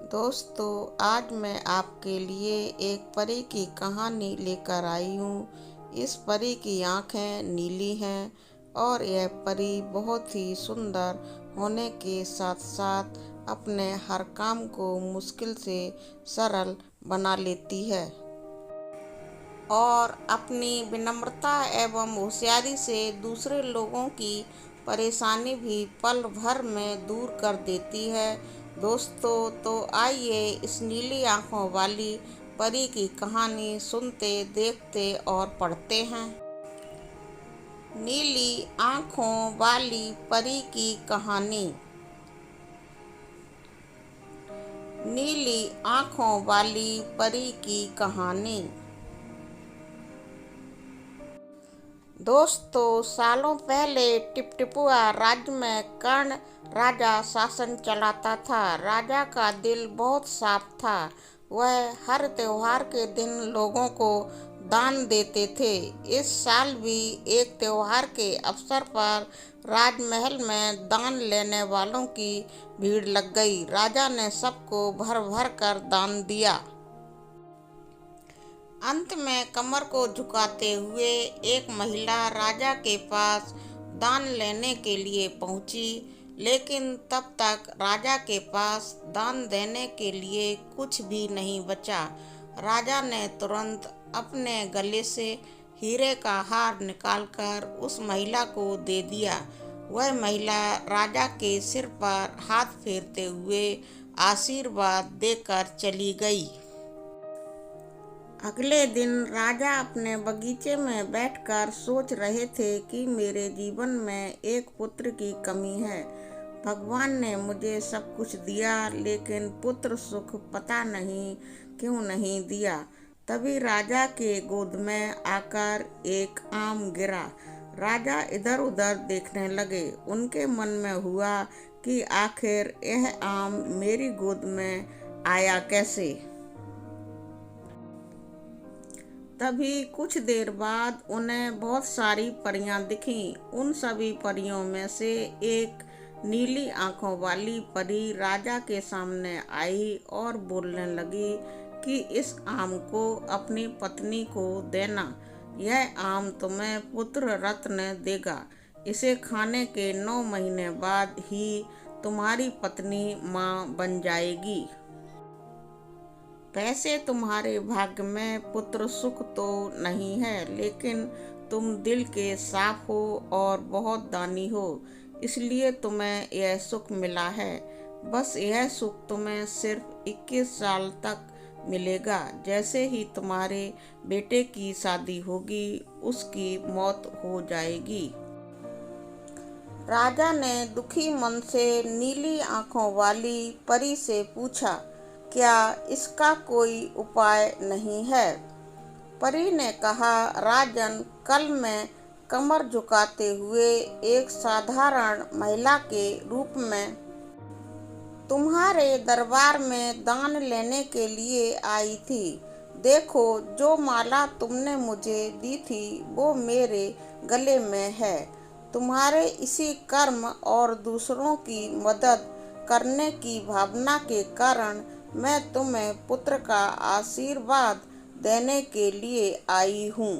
दोस्तों, आज मैं आपके लिए एक परी की कहानी लेकर आई हूँ। इस परी की आँखें नीली हैं और यह परी बहुत ही सुंदर होने के साथ साथ अपने हर काम को मुश्किल से सरल बना लेती है और अपनी विनम्रता एवं होशियारी से दूसरे लोगों की परेशानी भी पल भर में दूर कर देती है। दोस्तों, तो आइए इस नीली आंखों वाली परी की कहानी सुनते, देखते और पढ़ते हैं। नीली आंखों वाली परी की कहानी। नीली आंखों वाली परी की कहानी। दोस्तों, सालों पहले टिपटिपुआ राज्य में कर्ण राजा शासन चलाता था। राजा का दिल बहुत साफ था। वह हर त्योहार के दिन लोगों को दान देते थे। इस साल भी एक त्योहार के अवसर पर राजमहल में दान लेने वालों की भीड़ लग गई। राजा ने सबको भर भर कर दान दिया। अंत में कमर को झुकाते हुए एक महिला राजा के पास दान लेने के लिए पहुंची, लेकिन तब तक राजा के पास दान देने के लिए कुछ भी नहीं बचा। राजा ने तुरंत अपने गले से हीरे का हार निकालकर उस महिला को दे दिया। वह महिला राजा के सिर पर हाथ फेरते हुए आशीर्वाद देकर चली गई। अगले दिन राजा अपने बगीचे में बैठकर सोच रहे थे कि मेरे जीवन में एक पुत्र की कमी है। भगवान ने मुझे सब कुछ दिया, लेकिन पुत्र सुख पता नहीं क्यों नहीं दिया। तभी राजा के गोद में आकर एक आम गिरा। राजा इधर उधर देखने लगे। उनके मन में हुआ कि आखिर यह आम मेरी गोद में आया कैसे। तभी कुछ देर बाद उन्हें बहुत सारी परियां दिखीं। उन सभी परियों में से एक नीली आंखों वाली परी राजा के सामने आई और बोलने लगी कि इस आम को अपनी पत्नी को देना। यह आम तुम्हें पुत्र रत्न देगा। इसे खाने के 9 महीने बाद ही तुम्हारी पत्नी माँ बन जाएगी। वैसे तुम्हारे भाग्य में पुत्र सुख तो नहीं है, लेकिन तुम दिल के साफ हो और बहुत दानी हो, इसलिए तुम्हें यह सुख मिला है। बस यह सुख तुम्हें सिर्फ 21 साल तक मिलेगा। जैसे ही तुम्हारे बेटे की शादी होगी, उसकी मौत हो जाएगी। राजा ने दुखी मन से नीली आंखों वाली परी से पूछा, क्या इसका कोई उपाय नहीं है? परी ने कहा, राजन, कल मैं कमर झुकाते हुए एक साधारण महिला के रूप में तुम्हारे दरबार में दान लेने के लिए आई थी। देखो, जो माला तुमने मुझे दी थी वो मेरे गले में है। तुम्हारे इसी कर्म और दूसरों की मदद करने की भावना के कारण मैं तुम्हें पुत्र का आशीर्वाद देने के लिए आई हूँ।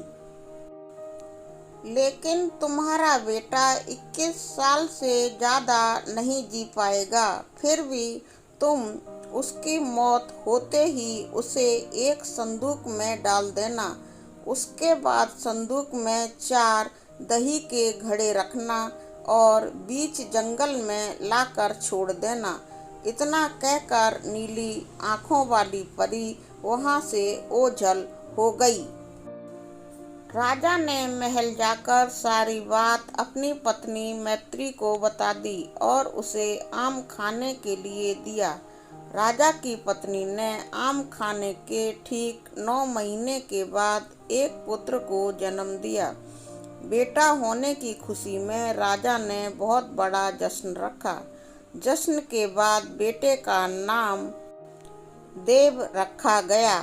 लेकिन तुम्हारा बेटा 21 साल से ज़्यादा नहीं जी पाएगा। फिर भी तुम उसकी मौत होते ही उसे एक संदूक में डाल देना। उसके बाद संदूक में 4 दही के घड़े रखना और बीच जंगल में लाकर छोड़ देना। इतना कहकर नीली आंखों वाली परी वहां से ओझल हो गई। राजा ने महल जाकर सारी बात अपनी पत्नी मैत्री को बता दी और उसे आम खाने के लिए दिया। राजा की पत्नी ने आम खाने के ठीक 9 महीने के बाद एक पुत्र को जन्म दिया। बेटा होने की खुशी में राजा ने बहुत बड़ा जश्न रखा। जश्न के बाद बेटे का नाम देव रखा गया।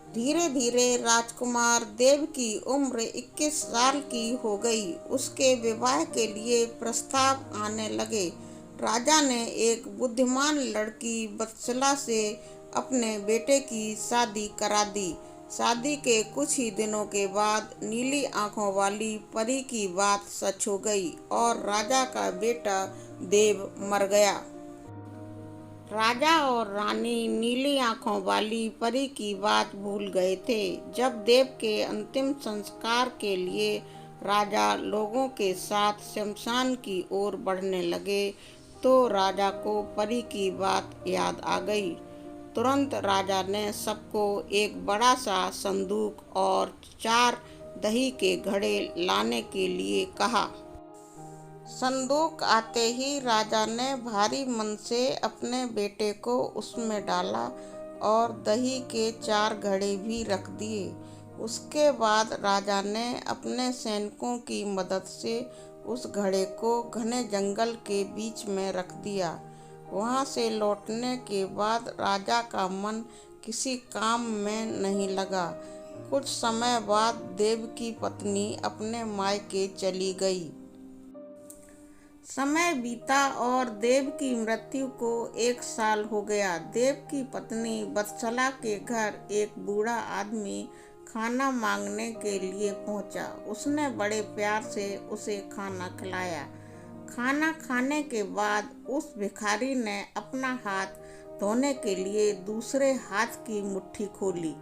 धीरे धीरे राजकुमार देव की उम्र 21 साल की हो गई। उसके विवाह के लिए प्रस्ताव आने लगे। राजा ने एक बुद्धिमान लड़की वत्सला से अपने बेटे की शादी करा दी। शादी के कुछ ही दिनों के बाद नीली आंखों वाली परी की बात सच हो गई और राजा का बेटा देव मर गया। राजा और रानी नीली आंखों वाली परी की बात भूल गए थे। जब देव के अंतिम संस्कार के लिए राजा लोगों के साथ शमशान की ओर बढ़ने लगे तो राजा को परी की बात याद आ गई। तुरंत राजा ने सबको एक बड़ा सा संदूक और 4 दही के घड़े लाने के लिए कहा। संदूक आते ही राजा ने भारी मन से अपने बेटे को उसमें डाला और दही के 4 घड़े भी रख दिए। उसके बाद राजा ने अपने सैनिकों की मदद से उस घड़े को घने जंगल के बीच में रख दिया। वहां से लौटने के बाद राजा का मन किसी काम में नहीं लगा। कुछ समय बाद देव की पत्नी अपने मायके चली गई। समय बीता और देव की मृत्यु को 1 साल हो गया। देव की पत्नी वत्सला के घर एक बूढ़ा आदमी खाना मांगने के लिए पहुंचा। उसने बड़े प्यार से उसे खाना खिलाया। खाना खाने के बाद उस भिखारी ने अपना हाथ धोने के लिए दूसरे हाथ की मुट्ठी खोली।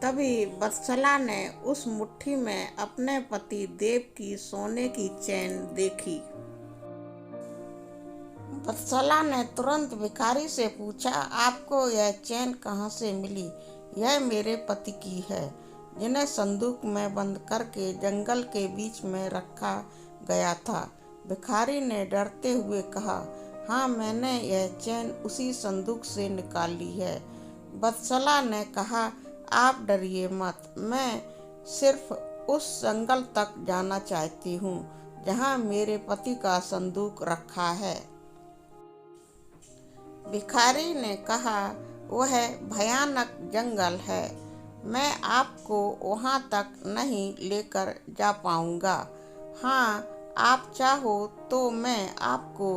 तभी वत्सला ने उस मुट्ठी में अपने पति देव की सोने की चैन देखी। वत्सला ने तुरंत भिखारी से पूछा, आपको यह चैन कहाँ से मिली? यह मेरे पति की है, जिन्हें संदूक में बंद करके जंगल के बीच में रखा गया था। भिखारी ने डरते हुए कहा, हाँ, मैंने यह चैन उसी संदूक से निकाली है। वत्सला ने कहा, आप डरिए मत, मैं सिर्फ उस जंगल तक जाना चाहती हूँ जहाँ मेरे पति का संदूक रखा है। भिखारी ने कहा, वह भयानक जंगल है, मैं आपको वहाँ तक नहीं लेकर जा पाऊँगा। हाँ, आप चाहो तो मैं आपको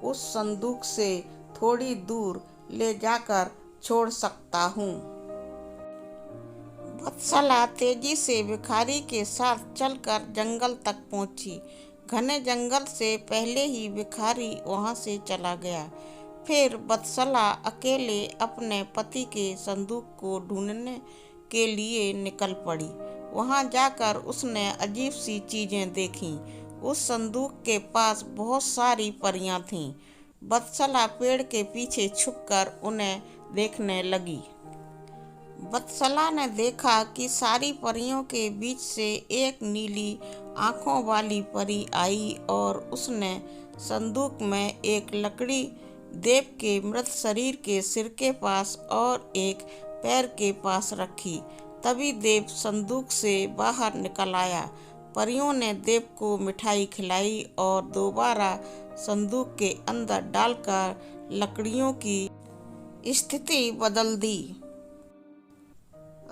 उस संदूक से थोड़ी दूर ले जाकर छोड़ सकता हूँ। वत्सला तेजी से भिखारी के साथ चलकर जंगल तक पहुँची। घने जंगल से पहले ही भिखारी वहाँ से चला गया। फिर वत्सला अकेले अपने पति के संदूक को ढूंढने के लिए निकल पड़ी। वहां जाकर उसने अजीब सी चीजें देखीं। उस संदूक के पास बहुत सारी परियां थीं। वत्सला पेड़ के पीछे छुपकर उन्हें देखने लगी। वत्सला ने देखा कि सारी परियों के बीच से एक नीली आंखों वाली परी आई और उसने संदूक में एक लकड़ी देव के मृत शरीर के सिर के पास और एक पैर के पास रखी। तभी देव संदूक से बाहर निकल आया। परियों ने देव को मिठाई खिलाई और दोबारा संदूक के अंदर डालकर लकड़ियों की स्थिति बदल दी।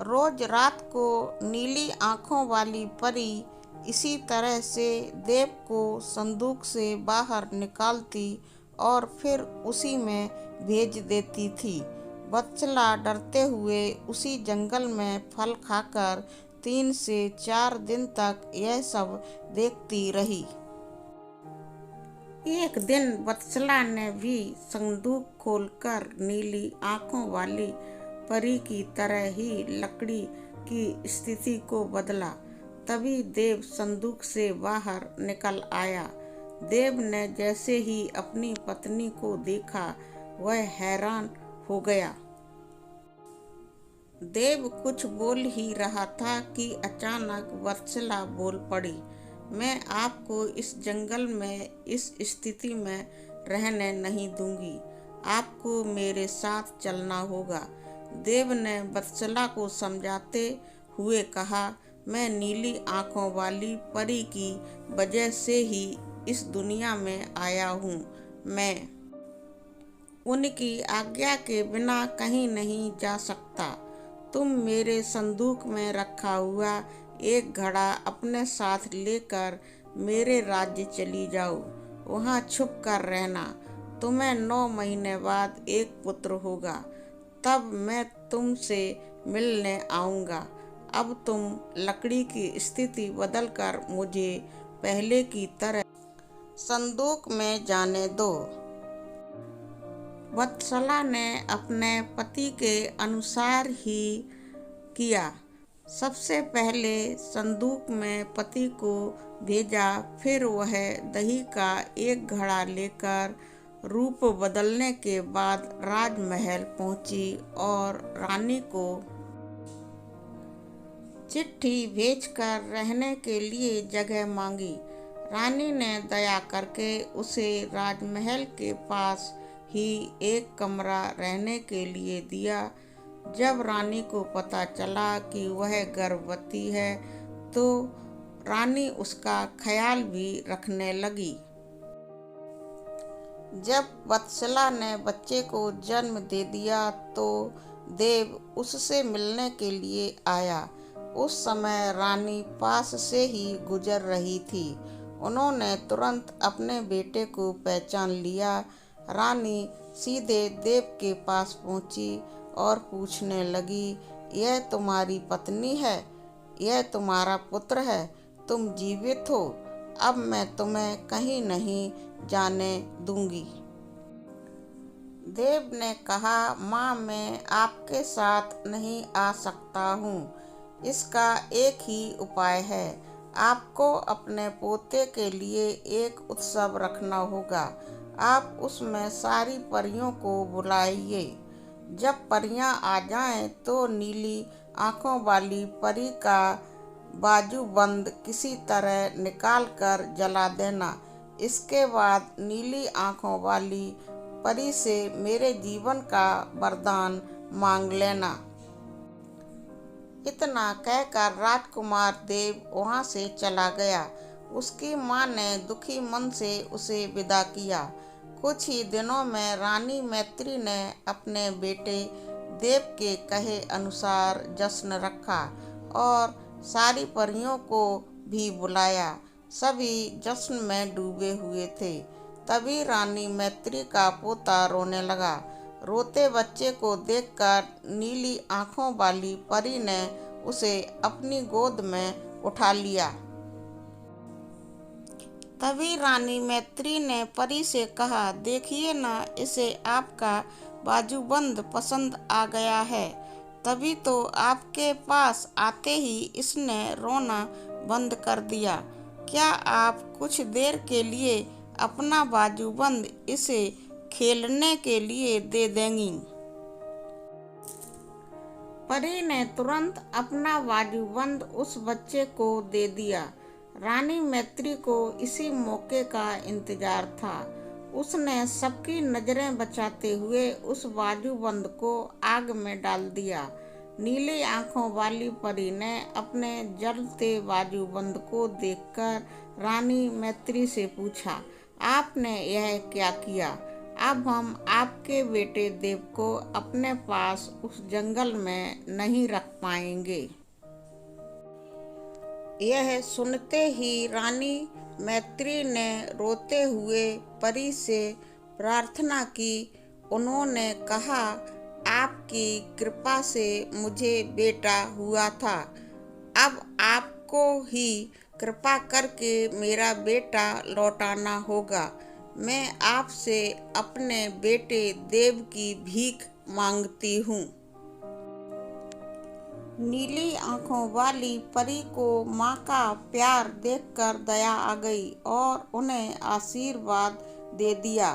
रोज रात को नीली आंखों वाली परी इसी तरह से देव को संदूक से बाहर निकालती और फिर उसी में भेज देती थी। वत्सला डरते हुए उसी जंगल में फल खाकर 3 से 4 दिन तक यह सब देखती रही। एक दिन वत्सला ने भी संदूक खोलकर नीली आंखों वाली परी की तरह ही लकड़ी की स्थिति को बदला। तभी देव संदूक से बाहर निकल आया। देव ने जैसे ही अपनी पत्नी को देखा, वह हैरान हो गया। देव कुछ बोल ही रहा था कि अचानक वत्सला बोल पड़ी, मैं आपको इस जंगल में इस स्थिति में रहने नहीं दूंगी, आपको मेरे साथ चलना होगा। देव ने वत्सला को समझाते हुए कहा, मैं नीली आंखों वाली परी की वजह से ही इस दुनिया में आया हूँ। मैं उनकी आज्ञा के बिना कहीं नहीं जा सकता। तुम मेरे संदूक में रखा हुआ एक घड़ा अपने साथ लेकर मेरे राज्य चली जाओ। वहाँ छुप कर रहना तुम्हें 9 महीने बाद एक पुत्र होगा, तब मैं तुमसे मिलने आऊँगा। अब तुम लकड़ी की स्थिति बदलकर मुझे पहले की तरह संदूक में जाने दो। वत्सला ने अपने पति के अनुसार ही किया। सबसे पहले संदूक में पति को भेजा, फिर वह दही का एक घड़ा लेकर रूप बदलने के बाद राजमहल पहुंची और रानी को चिट्ठी भेजकर रहने के लिए जगह मांगी। रानी ने दया करके उसे राजमहल के पास ही एक कमरा रहने के लिए दिया। जब रानी को पता चला कि वह गर्भवती है, तो रानी उसका ख्याल भी रखने लगी। जब वत्सला ने बच्चे को जन्म दे दिया, तो देव उससे मिलने के लिए आया। उस समय रानी पास से ही गुजर रही थी। उन्होंने तुरंत अपने बेटे को पहचान लिया। रानी सीधे देव के पास पहुंची और पूछने लगी, यह तुम्हारी पत्नी है? यह तुम्हारा पुत्र है? तुम जीवित हो? अब मैं तुम्हें कहीं नहीं जाने दूंगी। देव ने कहा, माँ, मैं आपके साथ नहीं आ सकता हूँ। इसका एक ही उपाय है। आपको अपने पोते के लिए एक उत्सव रखना होगा। आप उसमें सारी परियों को बुलाइए। जब परियां आ जाएं, तो नीली आंखों वाली परी का बाजूबंद किसी तरह निकाल कर जला देना। इसके बाद नीली आंखों वाली परी से मेरे जीवन का वरदान मांग लेना। इतना कहकर राजकुमार देव वहां से चला गया। उसकी माँ ने दुखी मन से उसे विदा किया। कुछ ही दिनों में रानी मैत्री ने अपने बेटे देव के कहे अनुसार जश्न रखा और सारी परियों को भी बुलाया। सभी जश्न में डूबे हुए थे। तभी रानी मैत्री का पोता रोने लगा। रोते बच्चे को देखकर नीली आंखों वाली परी ने उसे अपनी गोद में उठा लिया। तभी रानी मैत्री ने परी से कहा, देखिए ना, इसे आपका बाजूबंद पसंद आ गया है। तभी तो आपके पास आते ही इसने रोना बंद कर दिया। क्या आप कुछ देर के लिए अपना बाजूबंद इसे खेलने के लिए दे देंगी? परी ने तुरंत अपना बाजूबंद उस बच्चे को दे दिया। रानी मैत्री को इसी मौके का इंतजार था। उसने सबकी नजरें बचाते हुए उस बाजूबंद को आग में डाल दिया। नीली आंखों वाली परी ने अपने जलते बाजूबंद को देखकर रानी मैत्री से पूछा, आपने यह क्या किया? अब हम आपके बेटे देव को अपने पास उस जंगल में नहीं रख पाएंगे। यह सुनते ही रानी मैत्री ने रोते हुए परी से प्रार्थना की। उन्होंने कहा, आपकी कृपा से मुझे बेटा हुआ था। अब आपको ही कृपा करके मेरा बेटा लौटाना होगा। मैं आपसे अपने बेटे देव की भीख मांगती हूँ। नीली आंखों वाली परी को माँ का प्यार देखकर दया आ गई और उन्हें आशीर्वाद दे दिया।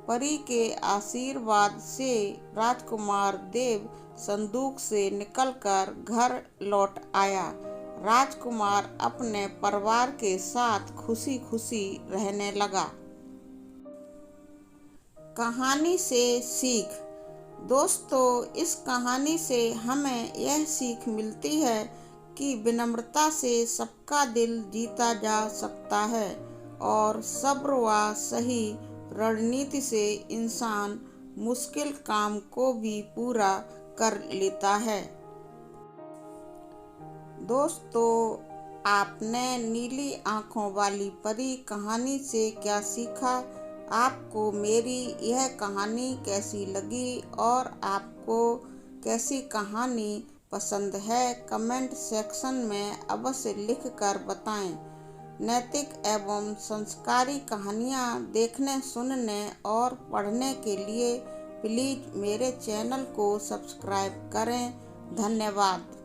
परी के आशीर्वाद से राजकुमार देव संदूक से निकलकर घर लौट आया। राजकुमार अपने परिवार के साथ खुशी खुशी रहने लगा। कहानी से सीख। दोस्तों, इस कहानी से हमें यह सीख मिलती है कि विनम्रता से सबका दिल जीता जा सकता है और सब्र व सही रणनीति से इंसान मुश्किल काम को भी पूरा कर लेता है। दोस्तों, आपने नीली आंखों वाली परी कहानी से क्या सीखा? आपको मेरी यह कहानी कैसी लगी और आपको कैसी कहानी पसंद है, कमेंट सेक्शन में अवश्य लिख कर बताएं। नैतिक एवं संस्कारी कहानियाँ देखने, सुनने और पढ़ने के लिए प्लीज़ मेरे चैनल को सब्सक्राइब करें। धन्यवाद।